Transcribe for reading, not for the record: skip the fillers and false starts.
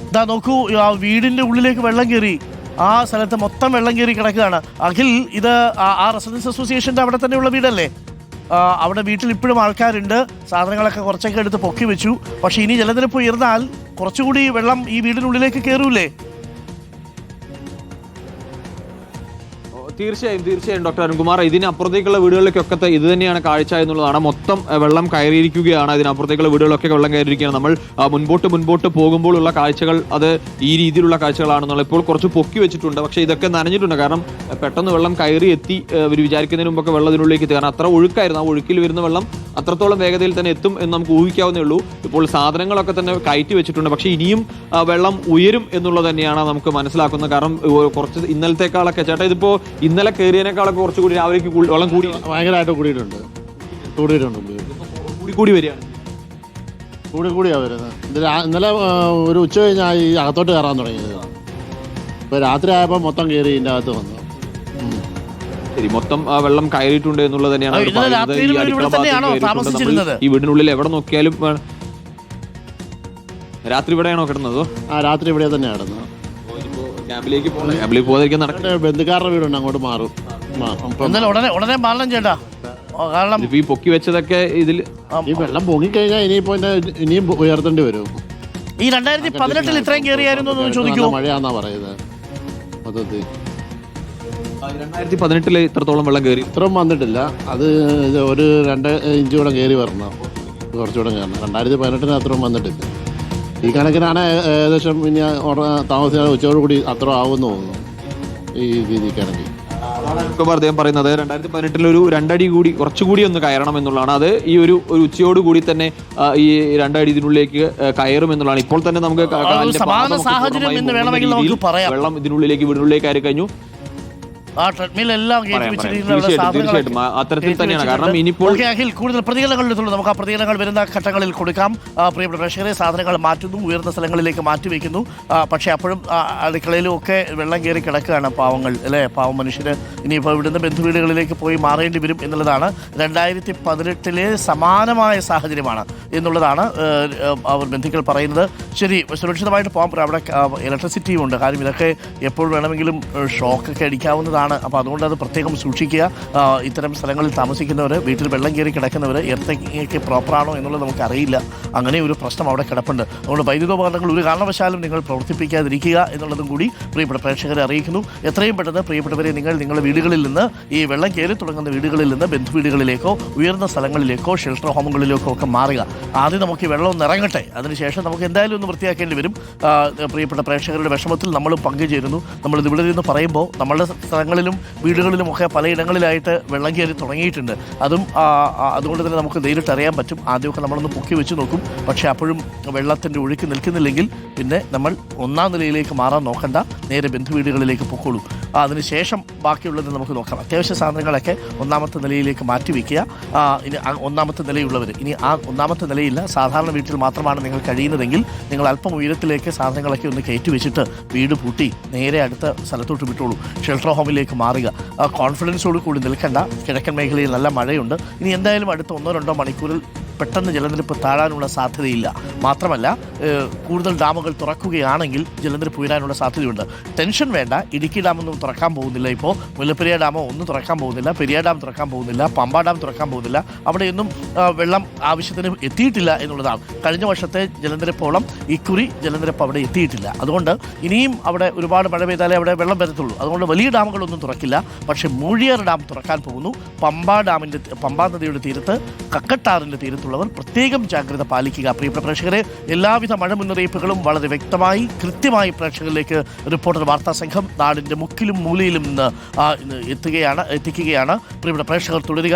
ഇതാ നോക്കൂ, ആ വീടിന്റെ ഉള്ളിലേക്ക് വെള്ളം കയറി. ആ സ്ഥലത്ത് മൊത്തം വെള്ളം കയറി കിടക്കുകയാണ്. അഖിൽ, ഇത് ആ റെസിഡൻസ് അസോസിയേഷന്റെ അവിടെ തന്നെയുള്ള വീടല്ലേ? അവിടെ വീട്ടിൽ ഇപ്പോഴും ആൾക്കാരുണ്ട്. സാധനങ്ങളൊക്കെ കുറച്ചൊക്കെ എടുത്ത് പൊക്കി വെച്ചു. പക്ഷെ ഇനി ജലനിരപ്പ് ഉയർന്നാൽ കുറച്ചുകൂടി വെള്ളം ഈ വീടിനുള്ളിലേക്ക് കയറൂലേ? തീർച്ചയായും ഡോക്ടർ അരുൺകുമാർ, ഇതിനപ്പുറത്തേക്കുള്ള വീടുകളിലേക്കൊക്കെ ഇത് തന്നെയാണ് കാഴ്ച എന്നുള്ളതാണ്. മൊത്തം വെള്ളം കയറിയിരിക്കുകയാണ്. ഇതിനപ്പുറത്തേക്കുള്ള വീടുകളൊക്കെ വെള്ളം കയറിയിരിക്കുകയാണ്. നമ്മൾ മുൻപോട്ട് പോകുമ്പോഴുള്ള കാഴ്ചകൾ അത് ഈ രീതിയിലുള്ള കാഴ്ചകളാണെന്നുള്ള. ഇപ്പോൾ കുറച്ച് പൊക്കി വെച്ചിട്ടുണ്ട്, പക്ഷേ ഇതൊക്കെ നനഞ്ഞിട്ടുണ്ട്. കാരണം പെട്ടെന്ന് വെള്ളം കയറി എത്തി. ഇവർ വിചാരിക്കുന്നതിന് മുമ്പൊക്കെ വെള്ളം ഇതിനുള്ളിലേക്ക് എത്തി. കാരണം അത്ര ഒഴുക്കായിരുന്നു. ആ ഒഴുക്കിൽ വരുന്ന വെള്ളം അത്രത്തോളം വേഗതയിൽ തന്നെ എത്തും എന്ന് നമുക്ക് ഊഹിക്കാവുന്നേ ഉള്ളൂ. ഇപ്പോൾ സാധനങ്ങളൊക്കെ തന്നെ കയറ്റി വെച്ചിട്ടുണ്ട്. പക്ഷേ ഇനിയും വെള്ളം ഉയരും എന്നുള്ളത് തന്നെയാണ് നമുക്ക് മനസ്സിലാക്കുന്നത്. കാരണം കുറച്ച് ഇന്നലത്തേക്കാളൊക്കെ ചേട്ടാ, ഇതിപ്പോ ഇന്നലെ കയറിയതിനേക്കാളൊക്കെ കുറച്ചുകൂടി രാവിലേക്ക് വെള്ളം കൂടി ഭയങ്കരമായിട്ട് കൂടിയിട്ടുണ്ട്. കൂടി വരികയാണ്. കൂടിയാ വരുന്നത്. ഇന്നലെ ഒരു ഉച്ച കഴിഞ്ഞാൽ ഈ അകത്തോട്ട് കയറാൻ തുടങ്ങിയത്. ഇപ്പൊ രാത്രി ആയപ്പോൾ മൊത്തം കയറി ഇതിൻ്റെ അകത്ത് വന്നു. ശരി, മൊത്തം വെള്ളം കയറിയിട്ടുണ്ട് എന്നുള്ളത് തന്നെയാണ്. ഈ വീടിനുള്ളിൽ എവിടെ നോക്കിയാലും രാത്രി ഇവിടെയാണോ കിടന്നത്? രാത്രി ഇവിടെ തന്നെയാണ് കിടന്നത്. ക്യാമ്പിലേക്ക് പോകാതിരിക്കാൻ നടക്കട്ടെ. ബന്ധുക്കാരുടെ വീടുണ്ട്, അങ്ങോട്ട് മാറും. ഉടനെ മാറണം ചേട്ടാ. കാരണം ഈ പൊക്കി വെച്ചതൊക്കെ ഇതിൽ ഈ വെള്ളം പൊങ്ങിക്കഴിഞ്ഞാൽ ഇനിയും ഉയർത്തേണ്ടി വരും. ഈ 2018 ഇത്രയും കയറിയായിരുന്നു എന്ന് ചോദിക്കൂ. മഴയാന്നാ പറയുന്നത്. മൊത്തത്തിൽ 2018 ഇത്രത്തോളം വെള്ളം കയറി. ഇത്രയും വന്നിട്ടില്ല. അത് ഒരു 2 ഇഞ്ച് കൂടെ കയറി വരണം, കുറച്ചുകൂടെ കയറണം. 2018 അത്രയും വന്നിട്ടില്ല. ഈ കണക്കിനാണ് ഏകദേശം ഇനി താമസിക്കാതെ ഉച്ചയോടുകൂടി അത്ര ആവുമെന്ന് തോന്നുന്നു. ഈ രീതിക്കാണെങ്കിൽ അദ്ദേഹം പറയുന്നത് 2018 ഒരു 2 അടി കൂടി കുറച്ചുകൂടി ഒന്ന് കയറണം എന്നുള്ളതാണ്. അത് ഈ ഒരു ഉച്ചയോട് കൂടി തന്നെ ഈ 2 അടി ഇതിനുള്ളിലേക്ക് കയറും എന്നുള്ളതാണ്. ഇപ്പോൾ തന്നെ നമുക്ക് വെള്ളം ഇതിനുള്ളിലേക്ക് വീടിനുള്ളിലേക്ക് കയറി കഴിഞ്ഞു. തീർച്ചയായിട്ടും അത്തരത്തിൽ തന്നെയാണ്. കാരണം ഇനിയിപ്പോൾ കൂടുതൽ പ്രതികരണങ്ങളിലെത്തുള്ളൂ. നമുക്ക് ആ പ്രതികരണങ്ങൾ വരുന്ന ഘട്ടങ്ങളിൽ കൊടുക്കാം. പ്രിയപ്പെട്ട പ്രേക്ഷകരെ, സാധനങ്ങൾ മാറ്റുന്നു, ഉയർന്ന സ്ഥലങ്ങളിലേക്ക് മാറ്റിവെക്കുന്നു. പക്ഷേ അപ്പോഴും അടുക്കളയിലും ഒക്കെ വെള്ളം കയറി കിടക്കുകയാണ് പാവങ്ങൾ, അല്ലേ? പാവം മനുഷ്യര് ഇനിയിപ്പോൾ ഇവിടുന്ന് ബന്ധുവീടുകളിലേക്ക് പോയി മാറേണ്ടി വരും എന്നുള്ളതാണ്. 2018 സമാനമായ സാഹചര്യമാണ് എന്നുള്ളതാണ് അവർ ബന്ധുക്കൾ പറയുന്നത്. ശരി, സുരക്ഷിതമായിട്ട് പോകാൻ. അവിടെ ഇലക്ട്രിസിറ്റിയും ഉണ്ട്. കാര്യം ഇതൊക്കെ എപ്പോൾ വേണമെങ്കിലും ഷോക്കൊക്കെ അടിക്കാവുന്നതാണ്. അപ്പോൾ അതുകൊണ്ട് അത് പ്രത്യേകം സൂക്ഷിക്കുക. ഇത്തരം സ്ഥലങ്ങളിൽ താമസിക്കുന്നവർ, വീട്ടിൽ വെള്ളം കയറി കിടക്കുന്നവർ എർത്തിങ് പ്രോപ്പറാണോ എന്നുള്ളത് നമുക്കറിയില്ല. അങ്ങനെ ഒരു പ്രശ്നം അവിടെ കിടപ്പുണ്ട്. അതുകൊണ്ട് വൈദ്യുതോപകരണങ്ങൾ ഒരു കാരണവശാലും നിങ്ങൾ പ്രവർത്തിപ്പിക്കാതിരിക്കുക എന്നുള്ളതും കൂടി പ്രിയപ്പെട്ട പ്രേക്ഷകരെ അറിയിക്കുന്നു. എത്രയും പെട്ടെന്ന് പ്രിയപ്പെട്ടവരെ, നിങ്ങളുടെ വീടുകളിൽ നിന്ന്, ഈ വെള്ളം കയറി തുടങ്ങുന്ന വീടുകളിൽ നിന്ന് ബന്ധുവീടുകളിലേക്കോ ഉയർന്ന സ്ഥലങ്ങളിലേക്കോ ഷെൽട്ടർ ഹോമുകളിലേക്കോ ഒക്കെ മാറുക. ആദ്യം നമുക്ക് ഈ വെള്ളം ഒന്ന് ഇറങ്ങട്ടെ. അതിനുശേഷം നമുക്ക് എന്തായാലും ഒന്ന് വൃത്തിയാക്കേണ്ടി വരും. പ്രിയപ്പെട്ട പ്രേക്ഷകരുടെ വിഷമത്തിൽ നമ്മളും പങ്കുചേരുന്നു. നമ്മളിത് ഇവിടെ നിന്ന് പറയുമ്പോൾ നമ്മളുടെ സ്ഥലങ്ങളിലും വീടുകളിലും ഒക്കെ പലയിടങ്ങളിലായിട്ട് വെള്ളം കയറി തുടങ്ങിയിട്ടുണ്ട്. അതുകൊണ്ട് തന്നെ നമുക്ക് നേരിട്ട് അറിയാൻ പറ്റും. ആദ്യമൊക്കെ നമ്മളൊന്ന് പൊക്കി വെച്ച് നോക്കും. പക്ഷേ അപ്പോഴും വെള്ളത്തിൻ്റെ ഒഴുക്ക് നിൽക്കുന്നില്ലെങ്കിൽ പിന്നെ നമ്മൾ 1ാം നിലയിലേക്ക് മാറാൻ നോക്കണ്ട, നേരെ ബന്ധുവീടുകളിലേക്ക് പൊക്കോളൂ. അതിനുശേഷം ബാക്കിയുള്ളത് നമുക്ക് നോക്കാം. അത്യാവശ്യ സാധനങ്ങളൊക്കെ 1ാമത്തെ നിലയിലേക്ക് മാറ്റി വയ്ക്കുക. ഇനി 1ാമത്തെ നിലയുള്ളവർ, ഇനി ആ 1ാമത്തെ നിലയില്ല, സാധാരണ വീട്ടിൽ മാത്രമാണ് നിങ്ങൾ കഴിയുന്നതെങ്കിൽ നിങ്ങൾ അല്പം ഉയരത്തിലേക്ക് സാധനങ്ങളൊക്കെ ഒന്ന് കയറ്റി വെച്ചിട്ട് വീട് പൂട്ടി നേരെ അടുത്ത സ്ഥലത്തോട്ട് വിട്ടോളൂ. ഷെൽട്ടർ ഹോമിലേക്ക് മാറുക. കോൺഫിഡൻസോട് കൂടി നിൽക്കേണ്ട. കിഴക്കൻ മേഖലയിൽ നല്ല മഴയുണ്ട്. ഇനി എന്തായാലും അടുത്ത 1-2 മണിക്കൂറിൽ പെട്ടെന്ന് ജലനിരപ്പ് താഴാനുള്ള സാധ്യതയില്ല. മാത്രമല്ല, കൂടുതൽ ഡാമുകൾ തുറക്കുകയാണെങ്കിൽ ജലനിരപ്പ് ഉയരാനുള്ള സാധ്യതയുണ്ട്. ടെൻഷൻ വേണ്ട. ഇടുക്കി ഡാമൊന്നും തുറക്കാൻ പോകുന്നില്ല. ഇപ്പോൾ മുല്ലപ്പെരിയാർ ഡാമോ ഒന്നും തുറക്കാൻ പോകുന്നില്ല. പെരിയാർ ഡാം തുറക്കാൻ പോകുന്നില്ല. പമ്പ ഡാം തുറക്കാൻ പോകുന്നില്ല. അവിടെയൊന്നും വെള്ളം ആവശ്യത്തിന് എത്തിയിട്ടില്ല എന്നുള്ളതാണ്. കഴിഞ്ഞ വർഷത്തെ ജലനിരപ്പോളം ഇക്കുറി ജലനിരപ്പ് അവിടെ എത്തിയിട്ടില്ല. അതുകൊണ്ട് ഇനിയും അവിടെ ഒരുപാട് മഴ പെയ്താലേ അവിടെ വെള്ളം വരത്തുള്ളൂ. അതുകൊണ്ട് വലിയ ഡാമുകളൊന്നും തുറക്കില്ല. പക്ഷേ മൂഴിയാർ ഡാം തുറക്കാൻ പോകുന്നു. പമ്പാ നദിയുടെ തീരത്ത്, കക്കട്ടാറിൻ്റെ തീരത്തുള്ളവർ പ്രത്യേകം ജാഗ്രത പാലിക്കുക. പ്രിയപ്പെട്ട പ്രേക്ഷകരെ, എല്ലാവിധ മഴ മുന്നറിയിപ്പുകളും വളരെ വ്യക്തമായി കൃത്യമായി പ്രേക്ഷകരിലേക്ക് റിപ്പോർട്ടർ വാർത്താ സംഘം നാടിൻ്റെ മുക്കിലും മൂലയിലും നിന്ന് എത്തിക്കുകയാണ്. പ്രിയപ്പെട്ട പ്രേക്ഷകർ തുടരുക.